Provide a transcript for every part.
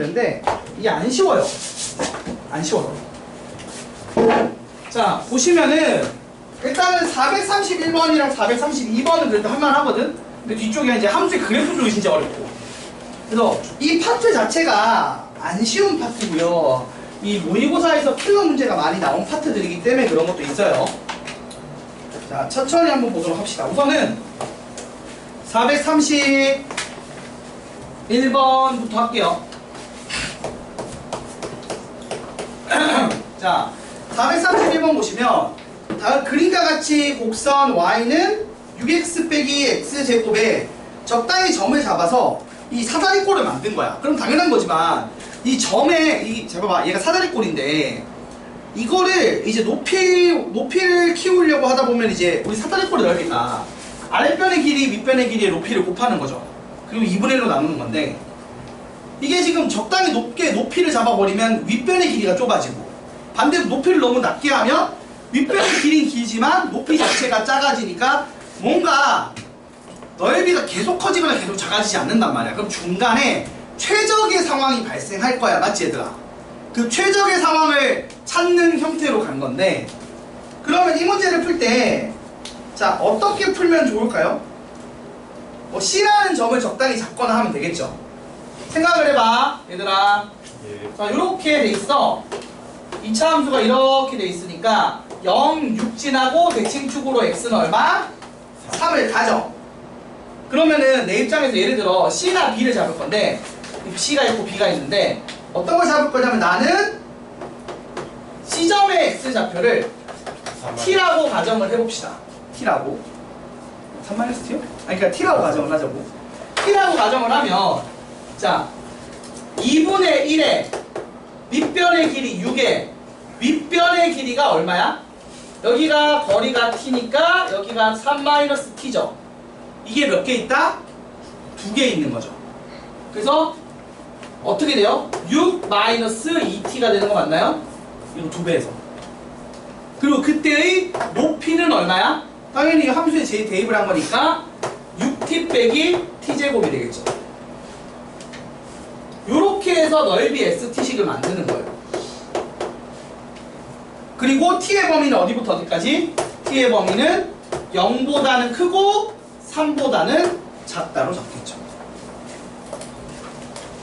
되는데 이게 안 쉬워요. 안 쉬워요. 자, 보시면은 일단은 431번이랑 432번은 그래도 할만하거든. 근데 뒤쪽에 이제 함수의 그래프 쪽이 진짜 어렵고. 그래서 이 파트 자체가 안 쉬운 파트고요. 이 모의고사에서 킬러 문제가 많이 나온 파트들이기 때문에 그런 것도 있어요. 자, 천천히 한번 보도록 합시다. 우선은 431번부터 할게요. 자, 431번 보시면 그림과 같이 곡선 y는 6x 빼기 x제곱에 적당히 점을 잡아서 이 사다리꼴을 만든 거야. 그럼 당연한 거지만 이 점에 자 봐봐, 얘가 사다리꼴인데 이거를 이제 높이를 키우려고 하다 보면 이제 우리 사다리꼴이 넓으니까 아랫변의 길이 윗변의 길이의 높이를 곱하는 거죠. 그리고 2분의 1로 나누는 건데 이게 지금 적당히 높게 높이를 잡아버리면 윗변의 길이가 좁아지고 반대로 높이를 너무 낮게 하면 윗변의 길이는 길지만 높이 자체가 작아지니까 뭔가 넓이가 계속 커지거나 계속 작아지지 않는단 말이야. 그럼 중간에 최적의 상황이 발생할 거야. 맞지 얘들아? 그 최적의 상황을 찾는 형태로 간 건데 그러면 이 문제를 풀 때 자, 어떻게 풀면 좋을까요? C라는 점을 적당히 잡거나 하면 되겠죠. 생각을 해봐 얘들아. 자, 이렇게 돼 있어. 2차 함수가 이렇게 돼 있으니까 0, 6 지나고 대칭축으로 x는 얼마? 3을 가져. 그러면은 내 입장에서 예를 들어 C나 B를 잡을 건데 C가 있고 B가 있는데 어떤 걸 잡을 거냐면 나는 C점의 X좌표를 T라고 가정을 해봅시다. T라고 3-T요? 아니 그러니까 T라고 가정을 하자고. T라고 가정을 하면 자 2분의 1에 밑변의 길이 6에 윗변의 길이가 얼마야? 여기가 거리가 T니까 여기가 3-T죠. 이게 몇 개 있다? 2개 있는 거죠. 그래서 어떻게 돼요? 6-2t가 되는 거 맞나요? 이거 2배에서. 그리고 그때의 높이는 얼마야? 당연히 함수에 대입을 한 거니까 6t 빼기 t제곱이 되겠죠. 요렇게 해서 넓이 st식을 만드는 거예요. 그리고 t의 범위는 어디부터 어디까지? t의 범위는 0보다는 크고 3보다는 작다로 적겠죠.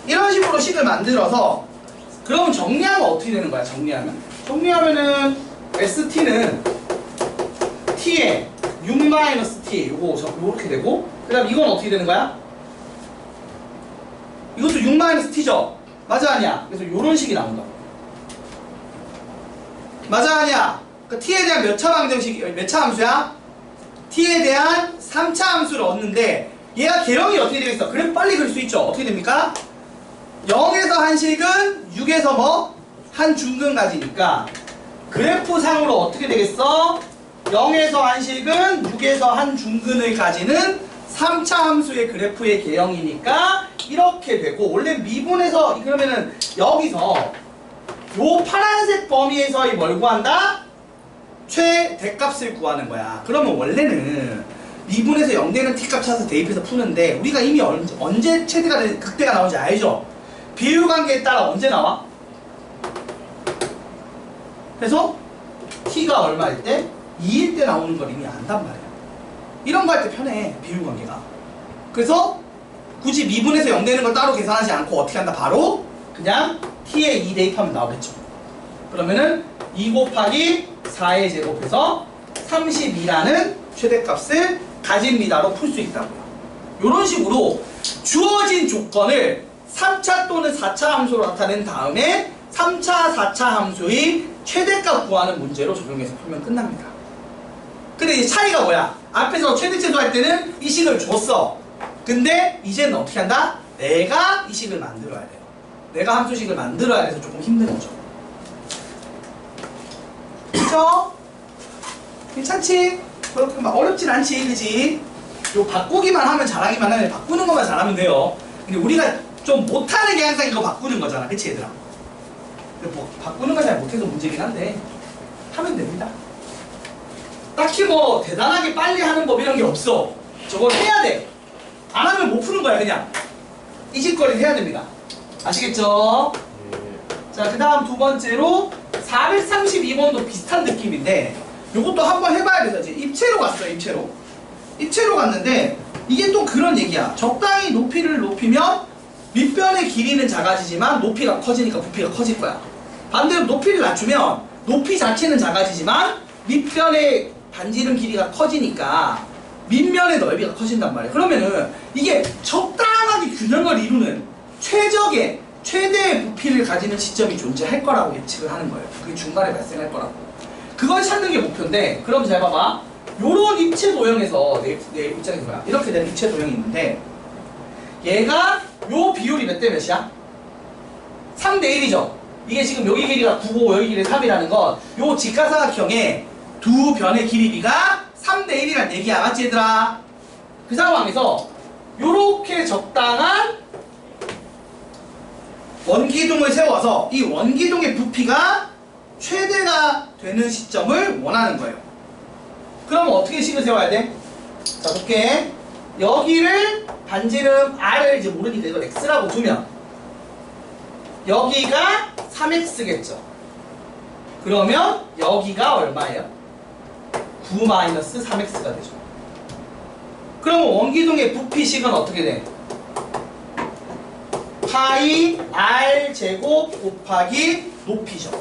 이런 식으로 식을 만들어서 그러면 정리하면 어떻게 되는 거야? 정리하면은 st는 t에 6-t 요거 이렇게 되고 그 다음 이건 어떻게 되는 거야? 이것도 6-t죠? 맞아 아니야? 그래서 요런 식이 나온다. 맞아 아니야? 그러니까 t에 대한 몇 차 방정식, 몇 차 함수야? t에 대한 3차 함수를 얻는데 얘가 계형이 어떻게 되겠어? 그래프 빨리 그릴 수 있죠? 어떻게 됩니까? 0에서 한식은 6에서 뭐? 한 중근까지니까 그래프상으로 어떻게 되겠어? 0에서 한식은 6에서 한 중근을까지는 3차 함수의 그래프의 계형이니까 이렇게 되고 원래 미분에서 그러면은 여기서 요 파란색 범위에서의 뭘 구한다? 최대값을 구하는 거야. 그러면 원래는 미분에서 0되는 t값 찾아서 대입해서 푸는데 우리가 이미 언제 최대가 극대가 나오는지 알죠? 비율관계에 따라 언제 나와? 그래서 t가 얼마일 때? 2일 때 나오는 걸 이미 안단 말이야. 이런 거 할 때 편해 비율관계가. 그래서 굳이 미분에서 0 되는 걸 따로 계산하지 않고 어떻게 한다? 바로 그냥 t에 2 대입하면 나오겠죠. 그러면은 2 곱하기 4의 제곱해서 32라는 최대값을 가집니다로 풀 수 있다고요. 이런 식으로 주어진 조건을 3차 또는 4차 함수로 나타낸 다음에 3차, 4차 함수의 최대값 구하는 문제로 적용해서 풀면 끝납니다. 근데 이 차이가 뭐야? 앞에서 최대체수 할 때는 이 식을 줬어. 근데 이제는 어떻게 한다? 내가 이 식을 만들어야 돼요. 내가 함수식을 만들어야 돼서 조금 힘든 거죠. 그쵸? 괜찮지? 그렇게 막 어렵진 않지, 그지? 요 바꾸기만 하면 잘하기만 해. 바꾸는 것만 잘하면 돼요. 근데 우리가 좀 못하는 게 항상 이거 바꾸는 거잖아. 그치, 얘들아? 근데 뭐 바꾸는 거 잘 못해서 문제긴 한데 하면 됩니다. 딱히 뭐 대단하게 빨리 하는 법 이런 게 없어. 저걸 해야 돼. 안 하면 못 푸는 거야, 그냥. 이 짓거리 해야 됩니다. 아시겠죠? 자, 그 다음 두 번째로 432번도 비슷한 느낌인데 요것도 한번 해봐야 돼서 이제 입체로 갔어요. 입체로 갔는데 이게 또 그런 얘기야. 적당히 높이를 높이면 밑변의 길이는 작아지지만 높이가 커지니까 부피가 커질 거야. 반대로 높이를 낮추면 높이 자체는 작아지지만 밑변의 반지름 길이가 커지니까 밑면의 넓이가 커진단 말이에요. 그러면은 이게 적당하게 균형을 이루는 최대의 부피를 가지는 시점이 존재할 거라고 예측을 하는 거예요. 그게 중간에 발생할 거라고. 그걸 찾는 게 목표인데, 그럼 잘 봐봐. 요런 입체 도형에서 내 입장에서 뭐야? 이렇게 된 입체 도형이 있는데 얘가 요 비율이 몇 대 몇이야? 3대 1이죠. 이게 지금 여기 길이가 9고 여기 길이 3이라는 건 요 직각삼각형의 두 변의 길이가 3대 1이란 얘기야. 맞지 얘들아? 그 상황에서 요렇게 적당한 원기둥을 세워서 이 원기둥의 부피가 최대가 되는 시점을 원하는 거예요. 그러면 어떻게 식을 세워야 돼? 자, 볼게. 여기를 반지름 R을 이제 모르니까 이걸 X라고 두면 여기가 3X겠죠. 그러면 여기가 얼마예요? 9-3X가 되죠. 그러면 원기둥의 부피식은 어떻게 돼? 파이 R 제곱 곱하기 높이죠.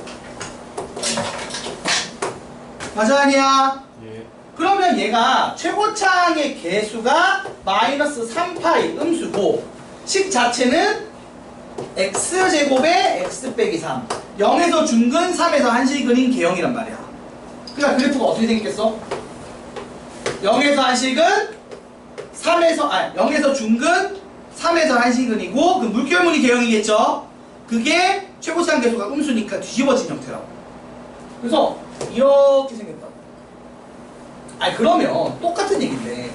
맞아 아니야? 예. 그러면 얘가 최고창의 개수가 -3파이 음수고 식 자체는 x제곱에 x 빼기 3 0에서 중근 3에서 한식근인 개형이란 말이야. 그러니까 그래프가 어떻게 생겼겠어? 0에서 한식은 0에서 중근 3에서 한식근이고 그 물결무늬 개형이겠죠? 그게 최고창 개수가 음수니까 뒤집어진 형태라고. 그래서 이렇게 생겼다고. 그러면 똑같은 얘기인데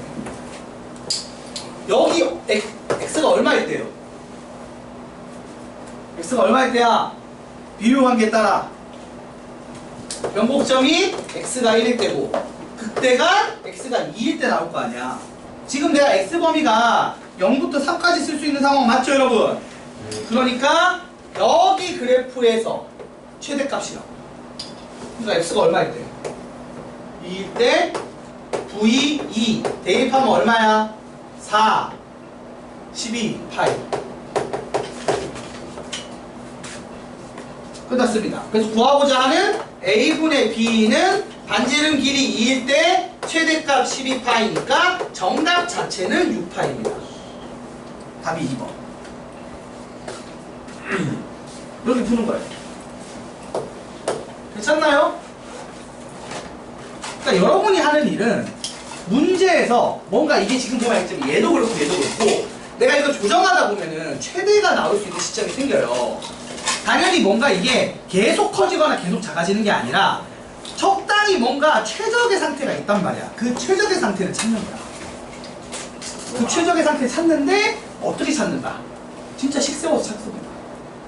여기 x가 얼마일 때요? x가 얼마일 때야? 비율 관계에 따라 변곡점이 x가 1일 때고 극대가 x가 2일 때 나올 거 아니야. 지금 내가 x범위가 0부터 3까지 쓸 수 있는 상황 맞죠 여러분? 그러니까 여기 그래프에서 최대값이라고. 그러니까 x가 얼마일 때? 2일 때 v 2 대입하면 얼마야? 4 12 파이 끝났습니다. 그래서 구하고자 하는 a분의 b는 반지름 길이 2일 때 최대값 12파이니까 정답 자체는 6파입니다. 답이 2번. 이렇게 푸는 거예요. 괜찮나요? 그러니까 여러분이 하는 일은 문제에서 뭔가 이게 지금 보면 얘도 그렇고 얘도 그렇고 내가 이거 조정하다 보면은 최대가 나올 수 있는 시점이 생겨요. 당연히 뭔가 이게 계속 커지거나 계속 작아지는 게 아니라 적당히 뭔가 최적의 상태가 있단 말이야. 그 최적의 상태를 찾는 거야. 그 최적의 상태를 찾는데 어떻게 찾는다? 진짜 식 세워서 찾습니다.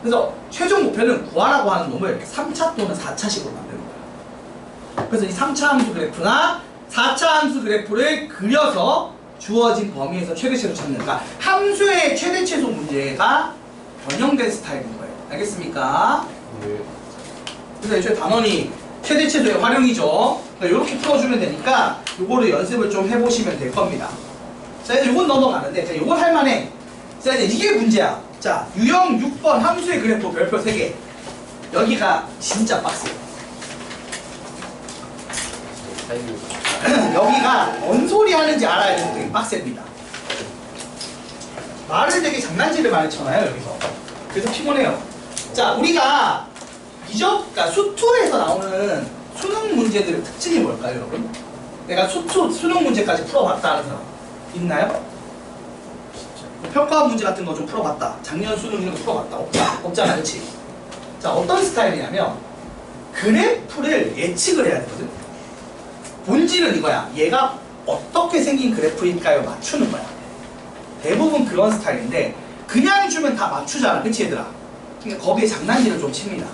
그래서 최종 목표는 구하라고 하는 놈을 3차 또는 4차식으로 만드는 거야. 그래서 이 3차 함수 그래프나 4차 함수 그래프를 그려서 주어진 범위에서 최대치로 찾는, 그러니까 함수의 최대치소 문제가 변형된 스타일인 거예요. 알겠습니까? 네. 그래서 애초에 단원이 최대치소의 활용이죠. 그러니까 이렇게 풀어주면 되니까 요거를 연습을 좀 해보시면 될 겁니다. 자, 이제 요건 넘어가는데, 자, 요건 할만해. 자, 이제 이게 문제야. 자, 유형 6번 함수의 그래프 별표 3개. 여기가 진짜 빡세요. 여기가 뭔 소리 하는지 알아야 되는 되게 빡셉니다. 말을 되게 장난질을 많이 쳐놔요, 여기서. 그래서 피곤해요. 자, 우리가 그러니까 수투에서 나오는 수능 문제들의 특징이 뭘까요, 여러분? 내가 수능 문제까지 풀어봤다 하는 사람 있나요? 평가 문제 같은 거 좀 풀어봤다. 작년 수능 이런 거 풀어봤다. 없잖아, 그치? 자, 어떤 스타일이냐면 그래프를 예측을 해야 되거든. 본질은 이거야. 얘가 어떻게 생긴 그래프일까요? 맞추는 거야. 대부분 그런 스타일인데 그냥 주면 다 맞추잖아. 그치 얘들아? 그러니까 거기에 장난질을 좀 칩니다.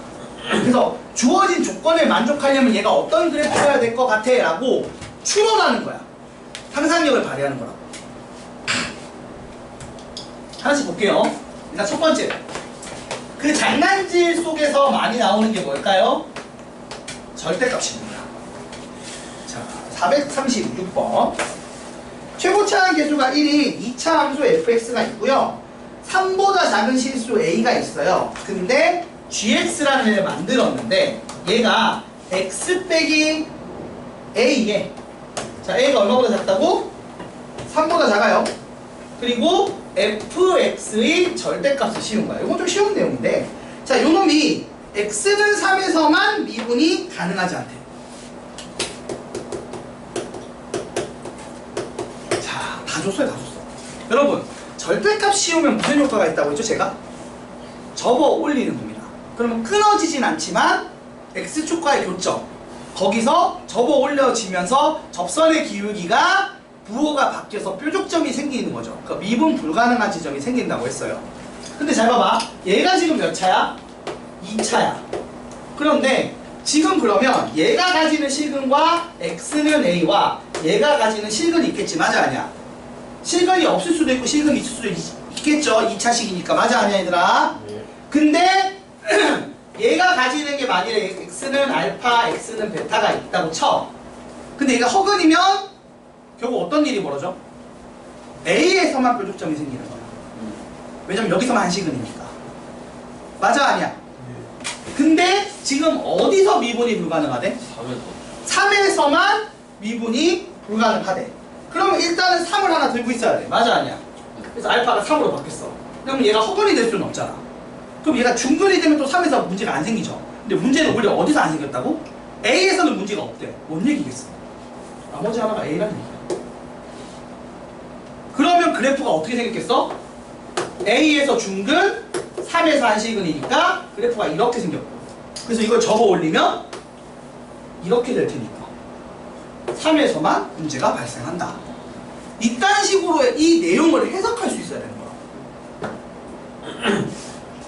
그래서 주어진 조건에 만족하려면 얘가 어떤 그래프여야 될 것 같아 라고 추론하는 거야. 상상력을 발휘하는 거라고. 하나씩 볼게요. 일단 첫 번째 그 장난질 속에서 많이 나오는 게 뭘까요? 절대값입니다. 자, 436번. 최고차항 계수가 1인 2차 함수 fx가 있고요. 3보다 작은 실수 a가 있어요. 근데 gx라는 애를 만들었는데 얘가 x 빼기 a에, 자, a가 얼마보다 작다고? 3보다 작아요. 그리고 fx의 절대값을 씌운 거예요. 이건 좀 쉬운 내용인데, 자, 요놈이 x는 3에서만 미분이 가능하지 않대. 자, 다 줬어요, 다 줬어. 여러분, 절대값 씌우면 무슨 효과가 있다고 했죠, 제가? 접어 올리는 겁니다. 그러면 끊어지진 않지만 x축과의 교점, 거기서 접어 올려지면서 접선의 기울기가 부호가 바뀌어서 뾰족점이 생기는 거죠. 그러니까 미분 불가능한 지점이 생긴다고 했어요. 근데 잘 봐봐. 얘가 지금 몇 차야? 2차야. 그런데 지금 그러면 얘가 가지는 실근과 x는 a와 얘가 가지는 실근이 있겠지. 맞아 아니야? 실근이 없을 수도 있고 실근이 있을 수도 있겠죠. 2차식이니까. 맞아 아니야 얘들아? 근데 얘가 가지는 게 만일에 x는 알파, x는 베타가 있다고 쳐. 근데 얘가 허근이면 결국 어떤 일이 벌어져? A에서만 뾰족점이 생기는 거야. 왜냐면 여기서만 한시근이니까. 맞아 아니야? 근데 지금 어디서 미분이 불가능하대? 3에서만 미분이 불가능하대. 그러면 일단은 3을 하나 들고 있어야 돼. 맞아 아니야? 그래서 알파가 3으로 바뀌었어. 그러면 얘가 허근이 될 수는 없잖아. 그럼 얘가 중근이 되면 또 3에서 문제가 안 생기죠. 근데 문제는 오히려 어디서 안 생겼다고? A에서는 문제가 없대. 뭔 얘기겠어? 나머지 하나가 A라는 얘기야. 그러면 그래프가 어떻게 생겼겠어? A에서 중근, 3에서 한시근이니까 그래프가 이렇게 생겼고, 그래서 이걸 접어 올리면 이렇게 될 테니까 3에서만 문제가 발생한다. 이딴 식으로 이 내용을 해석할 수 있어야 되는 거야.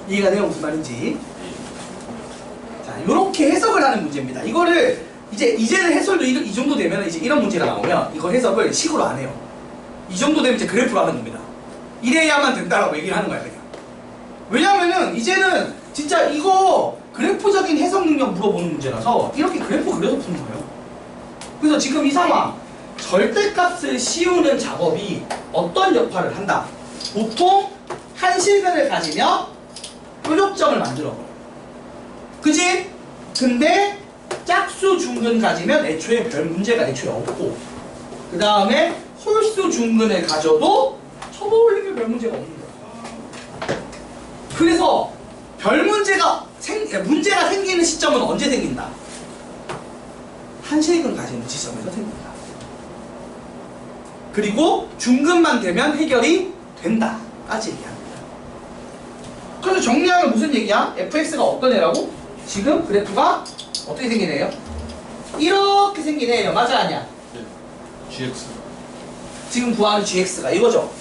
이해가 돼요? 무슨 말인지. 자, 이렇게 해석을 하는 문제입니다. 이거를 이제는 해설도 이 정도 되면 이제 이런 문제가 나오면 이거 해석을 식으로 안 해요. 이 정도 되면 이제 그래프로 하는 겁니다. 이래야만 된다라고 얘기를 하는 거야, 그냥. 왜냐면은 이제는 진짜 이거 그래프적인 해석 능력 물어보는 문제라서 이렇게 그래프 그려서 푸는 거예요. 그래서 지금 이 상황, 절대값을 씌우는 작업이 어떤 역할을 한다? 보통 한실근을 가지며 뾰족점을 만들어버려. 그지? 근데 짝수 중근 가지면 애초에 별 문제가 애초에 없고, 그 다음에 홀수 중근을 가져도 접어 올리면 별 문제가 없는 거야. 그래서 별 문제가 생기는 시점은 언제 생긴다? 한실근 가지는 지점에서 생긴다. 그리고 중근만 되면 해결이 된다까지 얘기합니다. 그래서 정리하면 무슨 얘기야? fx가 어떤 애라고? 지금 그래프가 어떻게 생긴 애예요? 이렇게 생긴 애예요. 맞아 아니야? 네. GX. 지금 구하는 gx가 이거죠.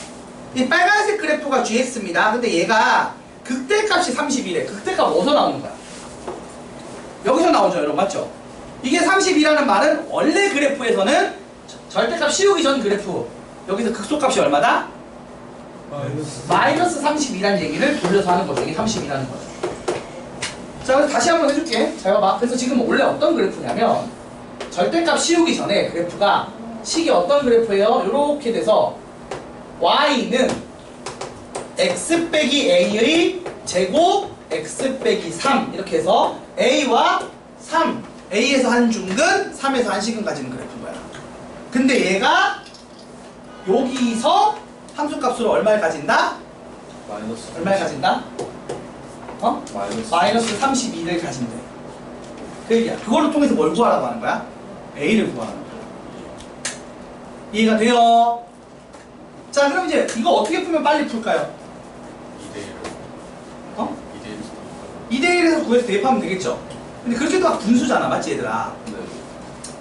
이 빨간색 그래프가 gx입니다. 근데 얘가 극대값이 31에 극대값 어디서 나오는 거야? 여기서 나오죠, 여러분. 맞죠? 이게 32라는 말은 원래 그래프에서는 절대값 씌우기 전 그래프, 여기서 극소값이 얼마다? 마이너스 32라는 얘기를 돌려서 하는 거죠. 이게 32라는 거죠. 자, 그래서 다시 한번 해줄게. 잘 봐봐. 그래서 지금 원래 어떤 그래프냐면 절대값 씌우기 전에 그래프가 식이 어떤 그래프예요? 이렇게 돼서 y는 x 빼기 a의 제곱 x 빼기 3 이렇게 해서 a와 3, a에서 한 중근, 3에서 한 시근 가지는 그래프인 거야. 근데 얘가 여기서 함수값으로 얼마를 가진다? 마이너스. 얼마를 가진다? 어? 마이너스 32를 가진대. 그 얘기야. 그거를 통해서 뭘 구하라고 하는 거야? a를 구하라는 거야. 이해가 돼요? 자, 그럼 이제 이거 어떻게 풀면 빨리 풀까요? 2대1. 어? 2대1. 2대1에서 구해서 대입하면 되겠죠? 근데 그렇게 또 분수잖아. 맞지 얘들아? 네.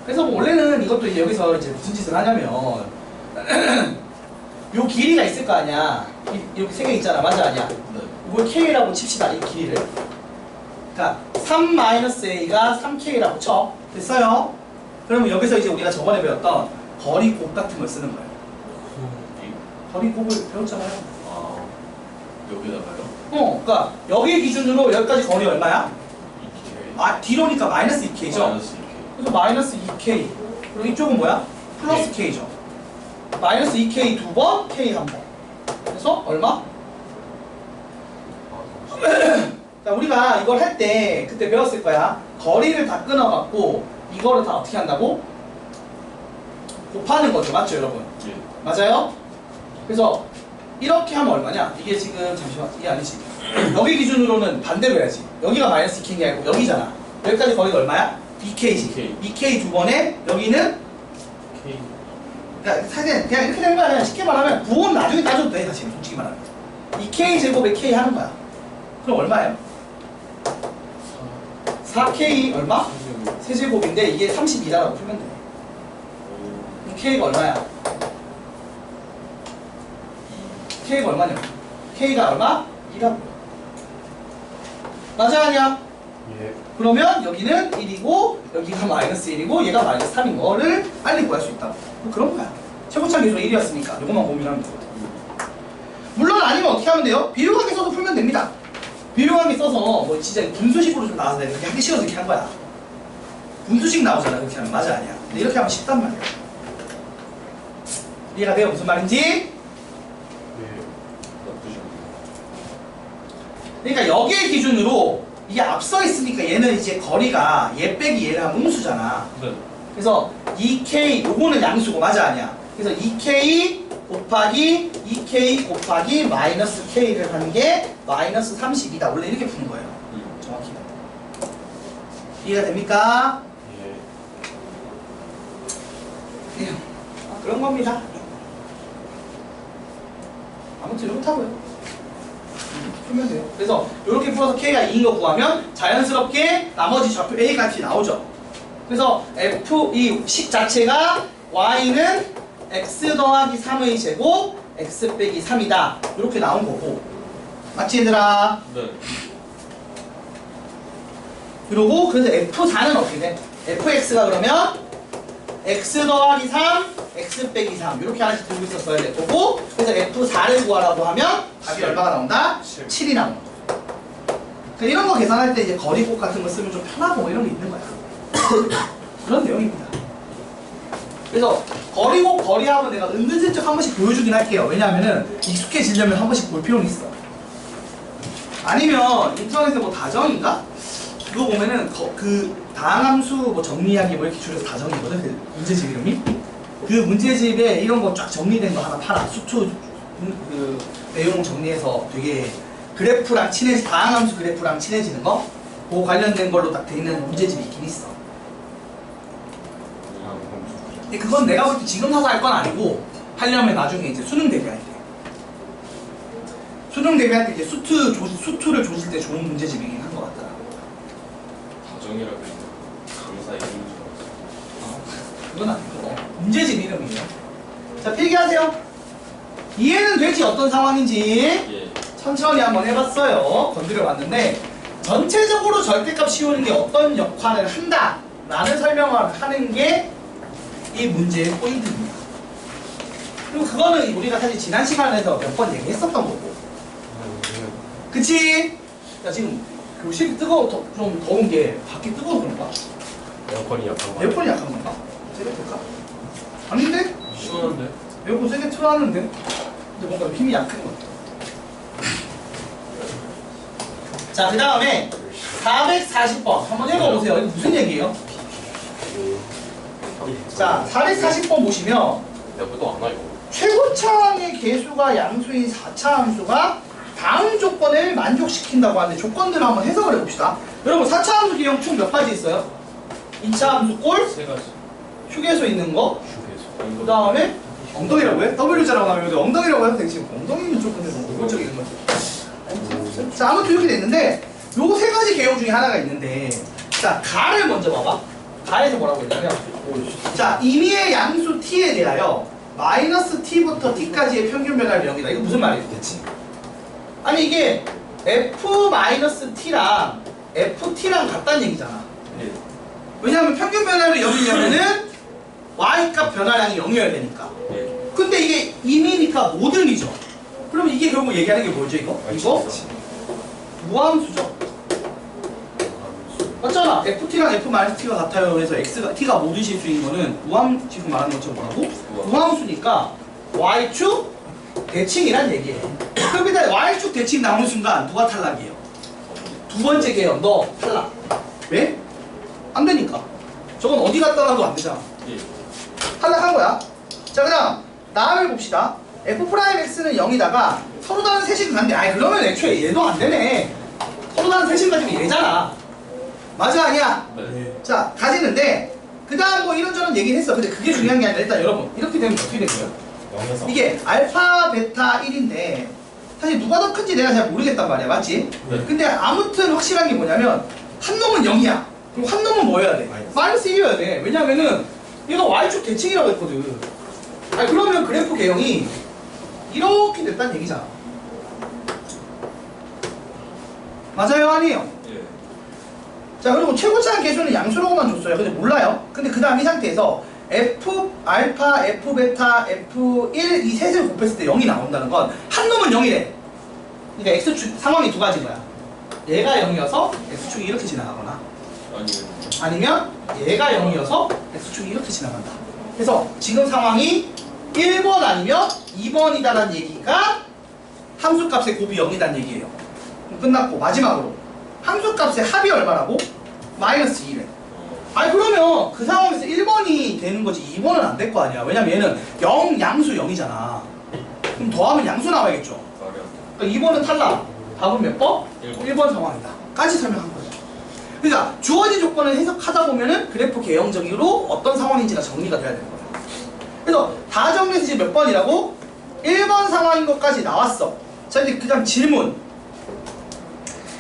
그래서 뭐 원래는 이것도 이제 여기서 이제 무슨 짓을 하냐면 요 길이가 있을 거 아니야. 이렇게 세 개 있잖아. 맞아 아니야? 네. 이걸 k라고 칩시다. 이 길이를. 그러니까 3-a가 3k라고 쳐. 됐어요? 그러면 여기서 이제 우리가 저번에 배웠던 거리곱 같은 걸 쓰는 거예요. 거리곱을 배웠잖아요. 아, 여기다가요? 그러니까 여기 기준으로 여기까지 거리 얼마야? D로니까 마이너스 2K죠? 마이너스 2K. 그래서 마이너스 2K. 그리고 이쪽은 뭐야? 플러스 K죠. 마이너스 2K 두 번, K 한 번. 그래서 얼마? 자, 우리가 이걸 할 때 그때 배웠을 거야. 거리를 다 끊어갖고 이거를 다 어떻게 한다고? 곱하는 거죠. 맞죠, 여러분? 예. 맞아요? 그래서 이렇게 하면 얼마냐? 이게 지금 잠시만, 이게 아니지. 여기 기준으로는 반대로 해야지. 여기가 마이너스 2K인 게 아니고 여기잖아. 여기까지 거리가 얼마야? 2K지. 2K 두 번에 여기는 K. 그러니까 사실 그냥 이렇게 된 거야. 그냥 쉽게 말하면 부호는 나중에 따져도 돼. 사실 솔직히 말하면 2K 제곱에 K 하는 거야. 그럼 얼마예요? 4K 얼마? 세제곱인데 이게 32라고 풀면 돼. 그럼 K가 얼마야? K가 얼마냐? K가 얼마? 2라고. 맞아 아니야? 예. 그러면 여기는 1이고 여기가 마이너스 1이고 얘가 마이너스 3인 거를 빨리 구할 수 있다고. 뭐 그런 거야. 최고차 계수가 1이었으니까 이것만 고민하면 되거든. 물론 아니면 어떻게 하면 돼요? 비료관계 써서 풀면 됩니다. 비료관계 써서 뭐 진짜 분수식으로 좀 나와서 내가 그렇게 하기 싫어서 이렇게 한 거야. 분수식 나오잖아 그렇게 하면. 맞아 아니야? 근데 이렇게 하면 쉽단 말이야. 이해가 돼요? 무슨 말인지? 예. 나쁘지 않네. 그러니까 여기의 기준으로 이게 앞서 있으니까 얘는 이제 거리가 얘 빼기 얘를 하면 음수잖아. 네. 그래서 2K 요거는 양수고 맞아 아니야? 그래서 2K 곱하기 2K 곱하기 마이너스 K를 하는 게 마이너스 30이다. 원래 이렇게 푸는 거예요. 정확히. 이해가 됩니까? 예. 그런 겁니다. 아무튼 이렇다고요. 풀면 돼요. 그래서 이렇게 풀어서 K가 2인 거 구하면 자연스럽게 나머지 좌표 A 값이 나오죠. 그래서 F 이 식 자체가 Y는 X 더하기 3의 제곱 X 빼기 3이다. 이렇게 나온 거고. 맞지 얘들아? 네. 그리고 그래서 F4는 어떻게 돼? FX가 그러면 X 더하기 3, X 빼기 3 이렇게 하나씩 들고 있었어야 될 거고. 그래서 F4를 구하라고 하면 답이 얼마가 나온다? 7이 나온다. 그러니까 이런 거 계산할 때 이제 거리곱 같은 거 쓰면 좀 편하고 이런 게 있는 거야. 그런 내용입니다. 그래서 거리곱 거리합은 내가 은근슬쩍 한 번씩 보여주긴 할게요. 왜냐하면은 익숙해지려면 한 번씩 볼 필요는 있어. 아니면 인터넷에 뭐 다정인가? 그거 보면은 그 다항함수 뭐 정리하기 뭐 이렇게 줄여서 다정이거든. 그 문제집 이름이. 그 문제집에 이런 거 쫙 정리된 거 하나 팔아. 수투 그 내용 정리해서 되게 그래프랑 다항함수 그래프랑 친해지는 거? 그거 관련된 걸로 딱 돼 있는 문제집이 있긴 있어. 근데 그건 내가 볼 때 지금 사서 할 건 아니고 하려면 나중에 이제 수능 대비할 때. 수능 대비할 때 이제 수투를 조질 때 좋은 문제집이긴 한 것 같더라. 다정이라고 했는데 강사 이름인 줄 알았어. 그건 아니고 문제집 이름이에요. 자 필기하세요. 이해는 되지 어떤 상황인지. 예. 천천히 한번 해봤어요. 건드려 봤는데 전체적으로 절대값 씌우는 게 어떤 역할을 한다 라는 설명을 하는 게 이 문제의 포인트입니다. 그리고 그거는 우리가 사실 지난 시간에서 몇 번 얘기했었던 거고. 그치? 야 지금 교실이 좀 더운 게 밖이 뜨거워서 그런가? 에어컨이 약한 거. 에어컨이 약한 건가? 세게 틀까? 아닌데? 시원한데? 에어컨 세게 틀어놨는데? 근데 뭔가 힘이 약한 것 같아. 자, 그 다음에 440번 한번 읽어보세요. 이거 무슨 얘기예요? 자, 440번 보시면 내가 안 와, 이거. 최고차항의 개수가 양수인 4차 함수가 다음 조건을 만족시킨다고 하는데 조건들을 한번 해석을 해봅시다. 여러분 4차 함수 기형 총 몇 가지 있어요? 2차 함수 꼴, 세 가지. 휴게소 있는 거, 휴게소. 그 다음에 엉덩이라고 해? W자라고 하면 엉덩이라고 해도 되지. 엉덩이는 좀 근데 너무 노골적인 거지. 자, 아무튼 이렇게 됐는데 요 세 가지 개형 중에 하나가 있는데 자, 가를 먼저 봐봐. 가에서 뭐라고 했냐면 자, 임의의 양수 t에 대하여 마이너스 t부터 t까지의 평균 변화를 여기다. 이거 무슨 말이에요 대체? 아니 이게 f-t랑 ft-랑 같다는 얘기잖아. 예. 왜냐하면 평균 변화를 여기려면은 y값 변화량이 0이어야 되니까. 예. 근데 이게 임의니까 모든이죠. 그러면 이게 결국 얘기하는 게 뭐죠 이거? 이거 무함수죠. 맞잖아. FT랑 F-T가 같아요. 그래서 T가 모든 실수인 거는 무함식으로 말하는 것처럼 뭐라고? 무함수니까 Y축 대칭이란 얘기예요. 그럼 일단 Y축 대칭 나오는 순간 누가 탈락이에요? 두 번째 개요. 너 탈락. 왜? 안 되니까. 저건 어디 갔다 놔도 안 되잖아. 예. 탈락한 거야. 자, 그다음 다음을 봅시다. F'X는 0이다가 서로 다른 세식을 간대. 아이, 그러면 애초에 얘도 안 되네. 서로 다른 세식을 가지면 얘잖아. 맞아, 아니야? 네. 자, 가지는데 그 다음 뭐 이런저런 얘기를 했어. 근데 그게 중요한 게 아니라 일단 여러분 이렇게 되면 어떻게 된 거예요? 0에서 이게 알파, 베타 1인데 사실 누가 더 큰지 내가 잘 모르겠단 말이야. 맞지? 네. 근데 아무튼 확실한 게 뭐냐면 한 놈은 0이야. 그럼 한 놈은 뭐여야 돼? 마이너스 1이어야 돼. 왜냐면은 얘가 Y축 대칭이라고 했거든. 아니, 그러면 그래프 개형이 이렇게 됐다는 얘기잖아. 맞아요? 아니에요? 예. 자, 그리고 최고차항 계수는 양수라고만 줬어요. 근데 몰라요. 근데 그 다음 이 상태에서 F, 알파, F, 베타, F1 이 셋을 곱했을 때 0이 나온다는 건 한 놈은 0이래. 그러니까 X축 상황이 두 가지인 거야. 얘가 0이어서 X축이 이렇게 지나가거나 아니면 얘가 0이어서 X축이 이렇게 지나간다. 그래서 지금 상황이 1번 아니면 2번이다라는 얘기가 함수값의 곱이 0이다는 얘기예요. 그럼 끝났고 마지막으로 함수값의 합이 얼마라고? 마이너스 2래. 아니, 그러면 그 상황에서 1번이 되는 거지 2번은 안 될 거 아니야. 왜냐면 얘는 0 양수 0이잖아. 그럼 더하면 양수 나와야겠죠. 그러니까 2번은 탈락. 답은 몇 번? 1번 상황이다. 까지 설명한 거죠. 그러니까 주어진 조건을 해석하다 보면은 그래프 개형적으로 어떤 상황인지가 정리가 돼야 되는 거야. 그래서 다 정리해서 지금 몇 번이라고? 1번 상황인 것까지 나왔어. 자, 이제 그 다음 질문.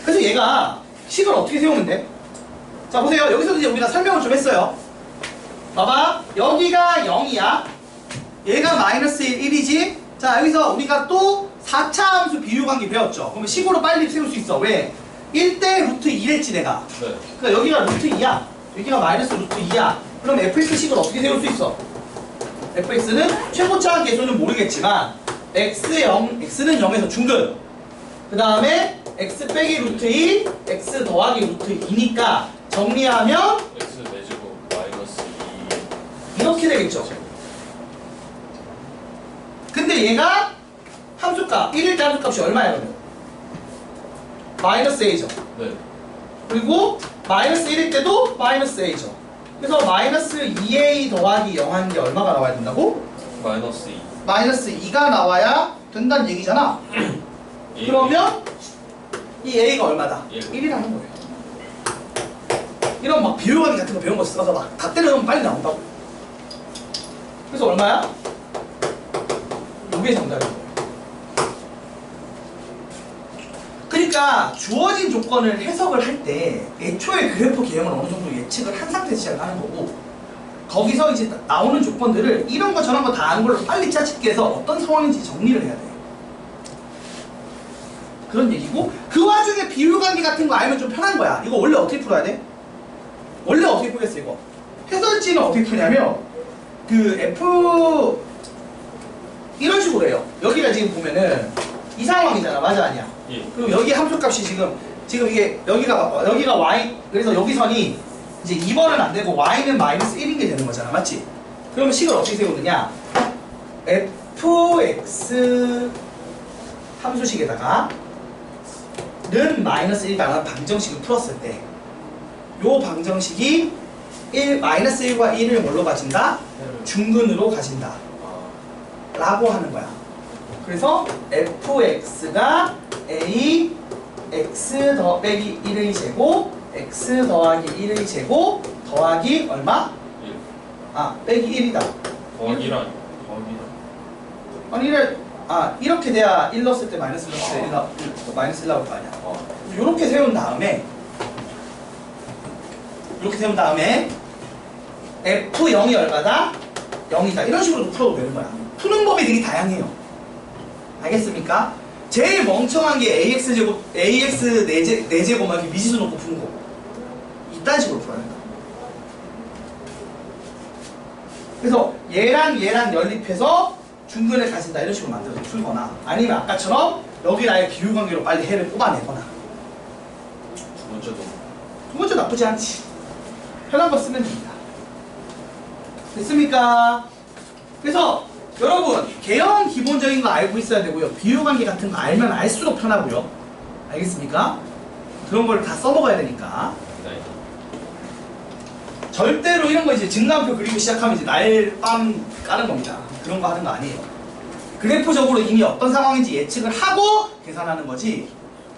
그래서 얘가 식을 어떻게 세우면 돼? 자, 보세요. 여기서 이제 우리가 설명을 좀 했어요. 봐봐. 여기가 0이야. 얘가 마이너스 1이지. 자, 여기서 우리가 또 4차 함수 비율관계 배웠죠. 그러면 식으로 빨리 세울 수 있어. 왜? 1대 루트 2랬지 내가. 네. 그러니까 여기가 루트 2야. 여기가 마이너스 루트 2야. 그럼 fx식을 어떻게 세울 수 있어? fx는 최고차항 계수는 모르겠지만 x0, x는 0에서 중근. 그 다음에 x 빼기 루트 2, x 더하기 루트 2니까 정리하면 X 4제곱 마이너스 2 이렇게 되겠죠. 근데 얘가 함수값, 1일 때 함수값이 얼마야 그러면? 마이너스 a죠. 네. 그리고 마이너스 1일 때도 마이너스 a죠. 그래서 마이너스 2a 더하기 0 하는 게 얼마가 나와야 된다고? 마이너스 2 마이너스 2가 나와야 된다는 얘기잖아. 그러면 이 a가 얼마다? 1이라는 거예요. 이런 막 비율관계 같은 거 배운 거 써서 막 다 때려놓으면 빨리 나온다고. 그래서 얼마야? 이게 정답인 거예요. 그러니까 주어진 조건을 해석을 할 때 애초에 그래프 개형을 어느 정도 예측을 한 상태에서 시작을 하는 거고, 거기서 이제 나오는 조건들을 이런 거 저런 거 다 아는 걸로 빨리 짜집게 해서 어떤 상황인지 정리를 해야 돼요. 그런 얘기고, 그 와중에 비율관계 같은 거 알면 좀 편한 거야. 이거 원래 어떻게 풀어야 돼? 원래 어떻게 풀겠어 이거? 해설지는 어떻게 푸냐면 그 F 이런 식으로 해요. 여기가 지금 보면은 이 상황이잖아. 맞아 아니야? 예. 그리고 여기 함수값이 지금 이게 여기가 y, 그래서 여기 선이 이제 2번은 안 되고 y는 마이너스 1인 게 되는 거잖아. 맞지? 그러면 식을 어떻게 세우느냐? fx 함수식에다가 는 마이너스 1이라는 방정식을 풀었을 때 요 방정식이 마이너스 1과 1을 뭘로 가진다? 중근으로 가진다 라고 하는 거야. 그래서 fx가 a x 더 빼기 1의 제곱 x 더하기 1의 제곱 더하기 얼마? 1 아, 빼기 1이다. 더하기란 아니 이렇게 돼야 1 넣었을 때 마이너스 넣었을 때 1 마이너스 1 나올 거 아니야. 요렇게 세운 다음에 f0이 얼마다? 0이다. 이런 식으로 풀어도 되는 거야. 푸는 법이 되게 다양해요. 알겠습니까? 제일 멍청한 게 AX 4제곱만 이렇게 미지수 놓고 푸는 거. 이딴 식으로 풀어야 된다. 그래서 얘랑 연립해서 중근을 가진다. 이런 식으로 만들어서 풀거나, 아니면 아까처럼 여기 아예 비율관계로 빨리 해를 뽑아내거나, 두 번째 나쁘지 않지. 편한 거 쓰면 됩니다. 됐습니까? 그래서 여러분 개형 기본적인 거 알고 있어야 되고요. 비율관계 같은 거 알면 알수록 편하고요. 알겠습니까? 그런 걸 다 써먹어야 되니까. 네. 절대로 이런 거 이제 증가표 그리고 시작하면 이제 날밤 까는 겁니다. 그런 거 하는 거 아니에요. 그래프적으로 이미 어떤 상황인지 예측을 하고 계산하는 거지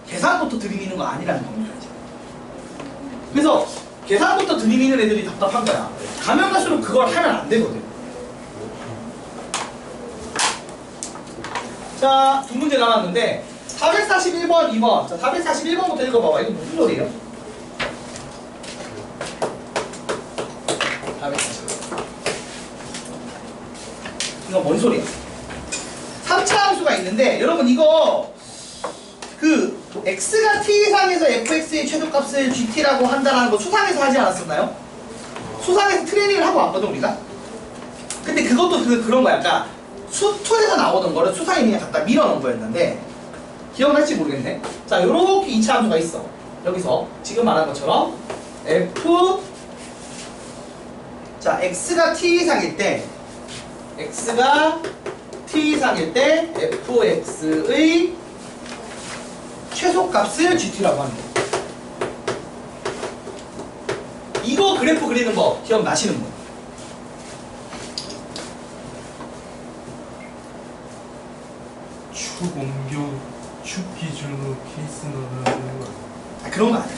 계산부터 들이미는 거 아니라는 겁니다. 이제. 그래서 계산부터 들이미는 애들이 답답한 거야. 가면 갈수록 그걸 하면 안 되거든. 자, 두 문제 남았는데 441번, 2번. 자, 441번부터 읽어봐봐. 이거 무슨 소리예요? 441. 이거 뭔 소리야? 3차 함수가 있는데 여러분 이거 그 x가 t 이상에서 fx의 최소값을 gt라고 한다는 거 수상에서 하지 않았었나요? 수상에서 트레이닝을 하고 왔거든 우리가. 근데 그것도 그런 거야. 약간 수투에서 나오던 거를 수상에 그냥 갖다 밀어넣은 거였는데 기억날지 모르겠네. 자, 요렇게 2차 함수가 있어. 여기서 지금 말한 것처럼 f 자 x가 t 이상일 때 x가 t 이상일 때 fx의 최소값을 gt라고 하는 거. 이거 그래프 그리는 거 기억나시는 분? 추공교 축기준으로 케이스 넣어야 되는 거 아, 그런 거 아니야.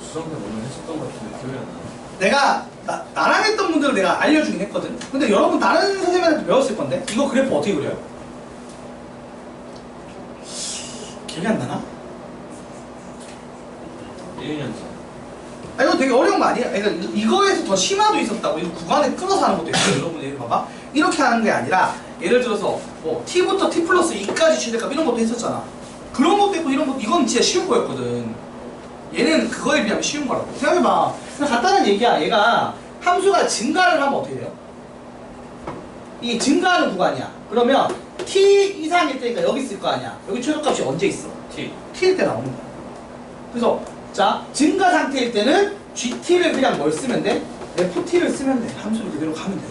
수상 때 오늘 했었던 것 같은데 기억이 안 나. 내가 나랑 했던 분들을 내가 알려주긴 했거든. 근데 여러분 다른 선생님한테 배웠을 건데 이거 그래프 어떻게 그려요? 기억이 안 나나? 1년 전. 아 이거 되게 어려운 거 아니야? 그러니까 이거에서 더 심화도 있었다고. 이거 구간에 끊어서 하는 것도 있어요. 여러분 예를 봐봐. 이렇게 하는 게 아니라 예를 들어서 뭐 t부터 t 플러스 2까지 최대값 이런 것도 했었잖아. 그런 것도 있고 이런 것도 이건 진짜 쉬운 거였거든. 얘는 그거에 비하면 쉬운 거라고. 생각해봐. 그냥 간단한 얘기야. 얘가 함수가 증가를 하면 어떻게 돼요? 이 증가하는 구간이야. 그러면 t 이상일 때니까 여기 있을 거 아니야. 여기 최소값이 언제 있어? T. t일 때 나오는 거야. 그래서 자 증가 상태일 때는 gt를 그냥 뭘 쓰면 돼? ft를 쓰면 돼. 함수를 그대로 가면 돼.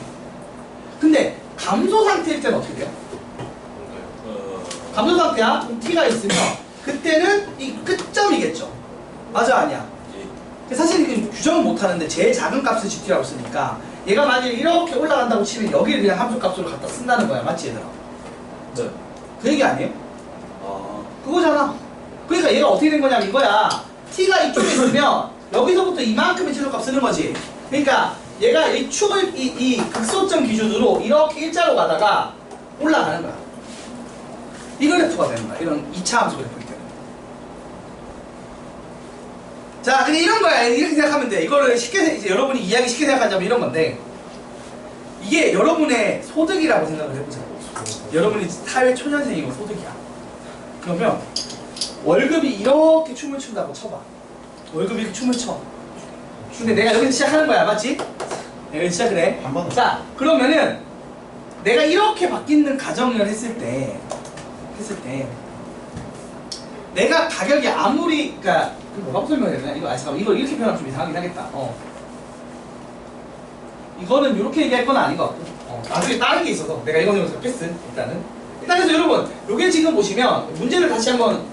근데 감소 상태일 때는 어떻게 돼요? 감소 상태야? 그럼 t가 있으면 그때는 이 끝점이겠죠. 맞아 아니야? 예. 사실 이게 규정은 못하는데 제일 작은 값을 gt라고 쓰니까 얘가 만약에 이렇게 올라간다고 치면 여기를 그냥 함수 값으로 갖다 쓴다는 거야. 맞지 얘들아? 네. 그 얘기 아니에요? 아. 그거잖아. 그러니까 얘가 어떻게 된 거냐면 이거야. t가 이쪽에 있으면 여기서부터 이만큼의 최소값 쓰는 거지. 그러니까 얘가 이 축을 이 극소점 기준으로 이렇게 일자로 가다가 올라가는 거야. 이 그래프가 되는 거야. 이런 2차 함수 그래프이기 때문에. 자, 근데 이런 거야. 이렇게 생각하면 돼. 이거를 쉽게 이제 여러분이 이해하기 쉽게 생각하자면 이런 건데 이게 여러분의 소득이라고 생각을 해보자고. 여러분이 사회 초년생이고 소득이야. 그러면 월급이 이렇게 춤을 춘다고 쳐봐. 월급이 이렇게 춤을 춰. 근데 내가 여기서 시작하는 거야. 맞지? 내가 시작을 해. 한 번. 자, 그러면은 내가 이렇게 바뀌는 가정을 했을 때 내가 가격이 아무리 그러니까 뭐라고 설명해야 되나? 이거 잠깐만 이걸 이렇게 표현하면 좀 이상하긴 하겠다. 이거는 이렇게 얘기할 건 아닌 것 같고 나중에 다른 게 있어서 내가 이거는 여기서 패스. 일단 그래서 여러분 요게 지금 보시면 문제를 다시 한번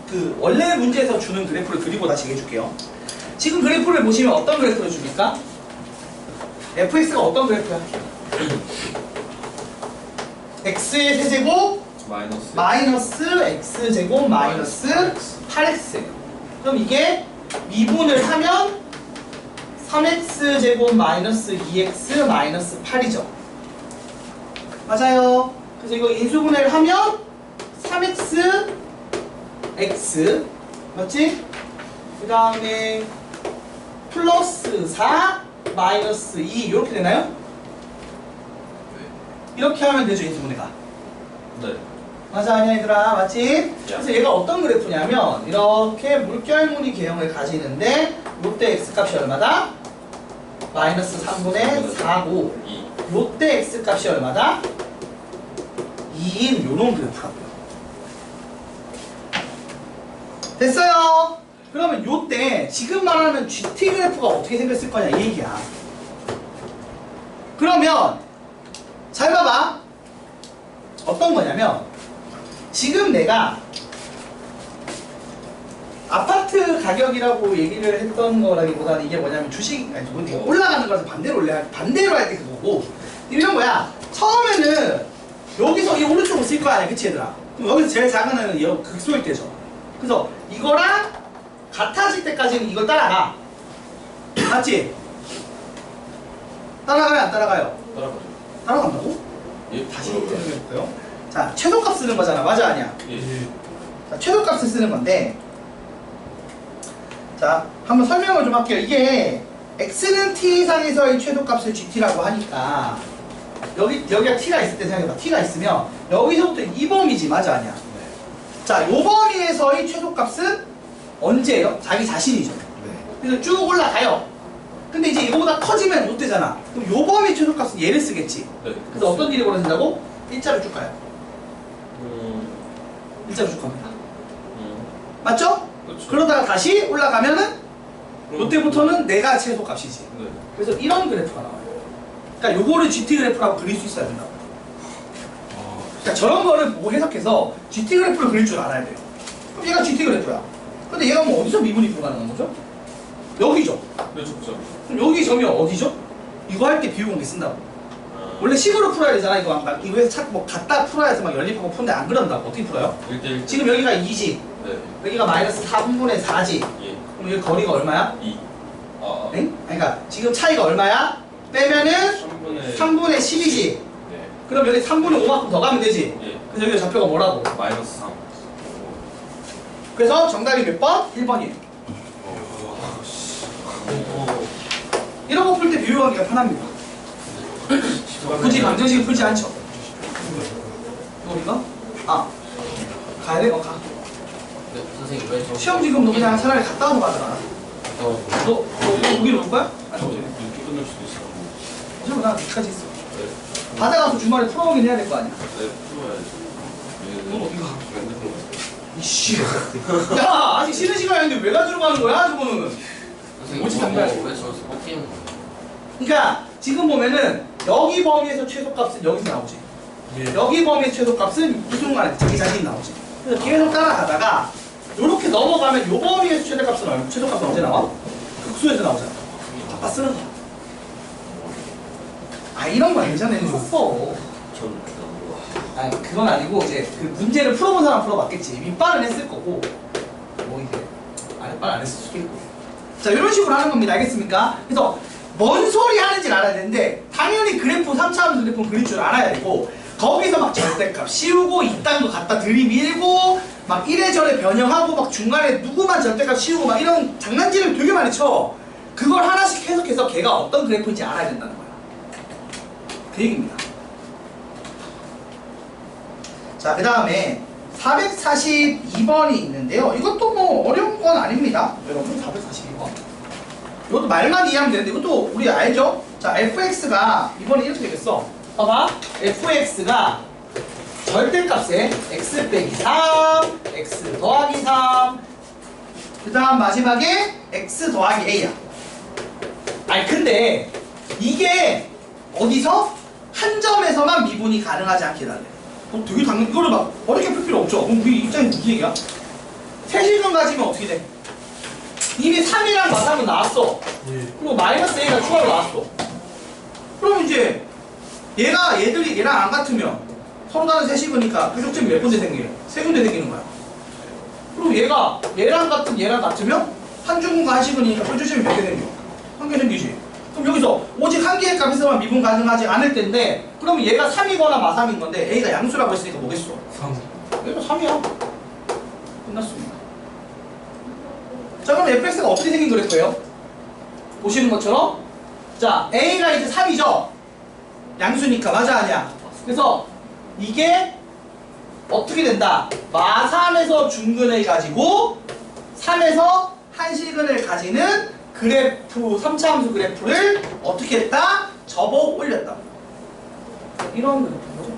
그 원래 문제에서 주는 그래프를 그리고 다시 해줄게요. 지금 그래프를 보시면 어떤 그래프를 줍니까? fx가 어떤 그래프야? x의 세제곱 마이너스. 마이너스 x제곱 마이너스 8x. 그럼 이게 미분을 하면 3x제곱 마이너스 2x 마이너스 8이죠. 맞아요. 그래서 이거 인수분해를 하면 3x x 맞지? 그 다음에 플러스 4 마이너스 2 이렇게 되나요? 이렇게 하면 되죠 인수분해가. 네. 맞아 아니야 얘들아 맞지? 그래서 얘가 어떤 그래프냐면 이렇게 물결무늬 개형을 가지는데 요때 x값이 얼마다? 마이너스 3분의 4고 2. 요때 x값이 얼마다? 2인 요런 그래프라고요. 됐어요? 그러면 요때 지금 말하는 GT 그래프가 어떻게 생겼을 거냐 이 얘기야. 그러면 잘 봐봐. 어떤 거냐면 지금 내가 아파트 가격이라고 얘기를 했던 거라기보다는 이게 뭐냐면 주식 아니 뭔데 올라가는 거라서 반대로 할 때 그거고 이런 거야. 처음에는 여기서 이 오른쪽으로 쓸 거 아니야, 그치 얘들아? 그럼 여기서 제일 작은 애는 얘가 극소일 때죠. 그래서 이거랑 같아질 때까지는 이걸 따라가. 맞지? 따라가요 안 따라가요? 따라가죠. 따라간다고? 예. 다시 설명해볼까요? 자, 최소값 쓰는 거잖아. 맞아 아니야? 예. 자, 최소값을 쓰는 건데 자, 한번 설명을 좀 할게요. 이게 x는 t 이상에서의 최소값을 gt라고 하니까 여기가 t가 있을 때 생각해봐. t가 있으면 여기서부터 이 범위지. 맞아 아니야? 네. 자, 요 범위에서의 최소값은 언제예요? 자기 자신이죠. 네. 그래서 쭉 올라가요. 근데 이제 이거보다 커지면 못 되잖아. 그럼 요 범위 최소값은 얘를 쓰겠지. 네. 그래서 어떤 일이 벌어진다고? 일자로 쭉 가요. 음. 일자로 쭉 갑니다. 음. 맞죠? 그렇죠. 그러다가 다시 올라가면은 그럼- 요때부터는 내가 최소값이지. 네. 그래서 이런 그래프가 나와요. 그러니까 요거를 GT 그래프라고 그릴 수 있어야 된다고. 그러니까 저런 거를 보고 해석해서 GT 그래프를 그릴 줄 알아야 돼요. 그럼 얘가 GT 그래프야. 근데 얘가 뭐 어디서 미분이 불가능한 거죠? 여기죠. 네, 좋죠. 그럼 여기 점이 어디죠? 이거 할 때 비유공개 쓴다고. 아. 원래 식으로 풀어야 되잖아. 이거 막 이거에서 자꾸 뭐 갖다 풀어야 해서 막 연립하고 푸는데 안 그런다고. 어떻게 풀어요? 1대1. 지금 여기가 2지. 네. 여기가 마이너스 4분의 4지. 예. 그럼 여기 거리가 얼마야? 2. 아. 응? 그러니까 지금 차이가 얼마야? 빼면은 3분의 3분의 10이지. 네. 그럼 여기 3분의 5만큼 더 가면 되지. 예. 그래서 여기 좌표가 뭐라고? 마이너스 3. 그래서 정답이 몇 번? 1번이에요. 이런 거 풀 때 비유하기가 편합니다. 굳이 방정식을 풀지 않죠. 이거? 아, 가야 돼? 가. 네, 선생님 왜 저... 시험 지금 너 그냥 차라리 갔다 와서 받아라. 너 여기 올 거야? 아니, 어디? 이렇게 끝날 수도 있어. 어차피 나 여기까지 있어. 네. 받아가서 주말에 풀어오긴 해야 될 거 아니야. 네, 풀어야지. 너 어디 가? 핸드폰. 이씨. 야, 아직 쉬는 시간인데 왜 가지러 가는 거야, 저거는? 선생님 뭐지, 담배? 왜 저기서 꺾이는 거예요? 그러니까 지금 보면은 여기 범위에서 최소값은 여기서 나오지. 예. 여기 범위의 최소값은 이 순간에 자기 자신이 나오지. 그래서 계속 따라가다가 이렇게 넘어가면 요 범위에서 최소값은 언제 나와? 극소에서 나오잖아. 아빠 쓰는 거야. 아, 이런 거 예전에 했었어. 전 아니, 그건 아니고 이제 그 문제를 풀어본 사람 풀어봤겠지. 윗발은 했을 거고 뭐 이게 아랫발 안 했을 수도 있고. 자, 이런 식으로 하는 겁니다. 알겠습니까? 그래서 뭔 소리 하는지를 알아야 되는데 당연히 그래프 3차함수 그래프는 그릴 줄 알아야 되고 거기서 막 절대값 씌우고 이딴 거 갖다 들이밀고 막 이래저래 변형하고 막 중간에 누구만 절대값 씌우고 막 이런 장난질을 되게 많이 쳐. 그걸 하나씩 해석해서 걔가 어떤 그래프인지 알아야 된다는 거야. 그 얘기입니다. 자, 그 다음에 442번이 있는데요. 이것도 뭐 어려운 건 아닙니다. 여러분, 442번. 이것도 말만 이해하면 되는데 이것도 우리 알죠? 자, fx가 이번에 이렇게 되겠어. 봐봐. fx가 절대값에 x 빼기 3, x 더하기 3, 그 다음 마지막에 x 더하기 a야. 아니 근데 이게 어디서? 한 점에서만 미분이 가능하지 않게 달래. 되게 당연 이거를 막 어렵게 풀 필요 없죠. 그럼 우리 입장이 무슨 얘기야? 세실근 가지면 어떻게 돼? 이미 3이랑 마삼은 나왔어. 예. 그리고 마이너스 a가 추가로 나왔어. 그럼 이제 얘들이 얘랑 안 같으면 서로 다른 세식으니까 표적점이 몇 군데 생겨요? 세 군데 생기는 거야. 그리고 얘랑 같으면 한 중근과 한 식으니까 표적점이 몇 개 생겨? 한 개 생기지. 그럼 여기서 오직 한 개의 값에서만 미분 가능하지 않을 텐데 그러면 얘가 3이거나 마삼인 건데 a가 양수라고 했으니까 뭐겠어? 3. 얘가 3이야. 끝났습니다. 자, 그럼 fx가 어떻게 생긴 그래프예요? 보시는 것처럼 자, a가 이제 3이죠? 양수니까 맞아 아니야? 그래서 이게 어떻게 된다? 마3에서 중근을 가지고 3에서 한실근을 가지는 그래프, 3차 함수 그래프를 어떻게 했다? 접어 올렸다. 이런 그래프인 거죠.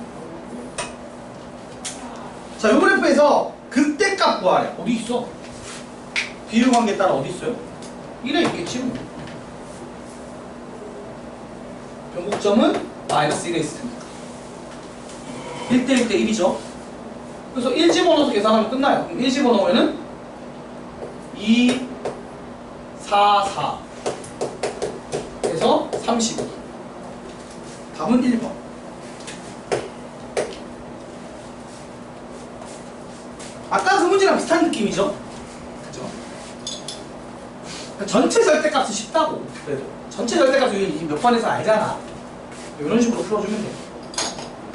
자, 이 그래프에서 극대값 구하래. 어디 있어? 비율 관계에 따라 어디 있어요? 1에 있겠지 뭐. 변곡점은 마이너스 1에 있습니다. 1대 1대 1이죠. 그래서 1 집어넣어서 계산하면 끝나요. 그럼 1 집어넣으면은 2, 4, 4 해서 32. 답은 1번. 아까 그 문제랑 비슷한 느낌이죠? 그죠? 전체 절대값이 쉽다고. 그래도 전체 절대값이 몇 번에서 알잖아. 이런 식으로 풀어주면 돼.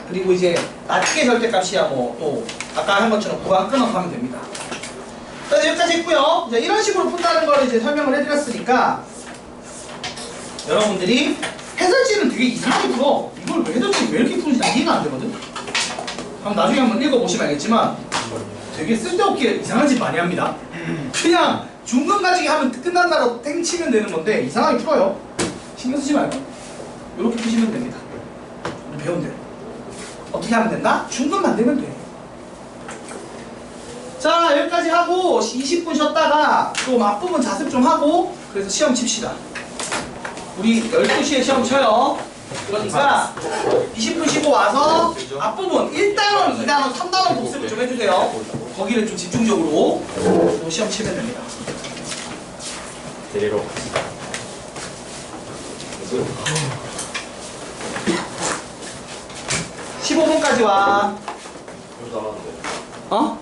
그리고 이제 낮게 절대값이야 뭐 또 아까 한 것처럼 구간 끊어서 하면 됩니다. 자, 여기까지 했고요. 이제 이런 식으로 푼다는 걸 이제 설명을 해드렸으니까 여러분들이 해설지는 되게 이상하게 풀어. 이걸 왜 해설지 왜 이렇게 푸는지 난 이해가 안 되거든. 그럼 나중에 한번 읽어보시면 알겠지만 되게 쓸데없게 이상한 짓 많이 합니다. 그냥 중근 가지기 하면 끝난다고 땡치면 되는 건데 이상하게 풀어요. 신경 쓰지 말고 이렇게 푸시면 됩니다. 우리 배운 대로. 어떻게 하면 된다? 중근 만들면 돼. 자, 여기까지 하고 20분 쉬었다가 또 앞부분 자습 좀 하고 그래서 시험 칩시다. 우리 12시에 시험 쳐요. 그러니까 20분 쉬고 와서 앞부분 1단원, 2단원, 3단원 복습을 좀 해주세요. 거기를 좀 집중적으로 또 시험 치면 됩니다. 데리러 15분까지 와. 여기 나왔는데 어?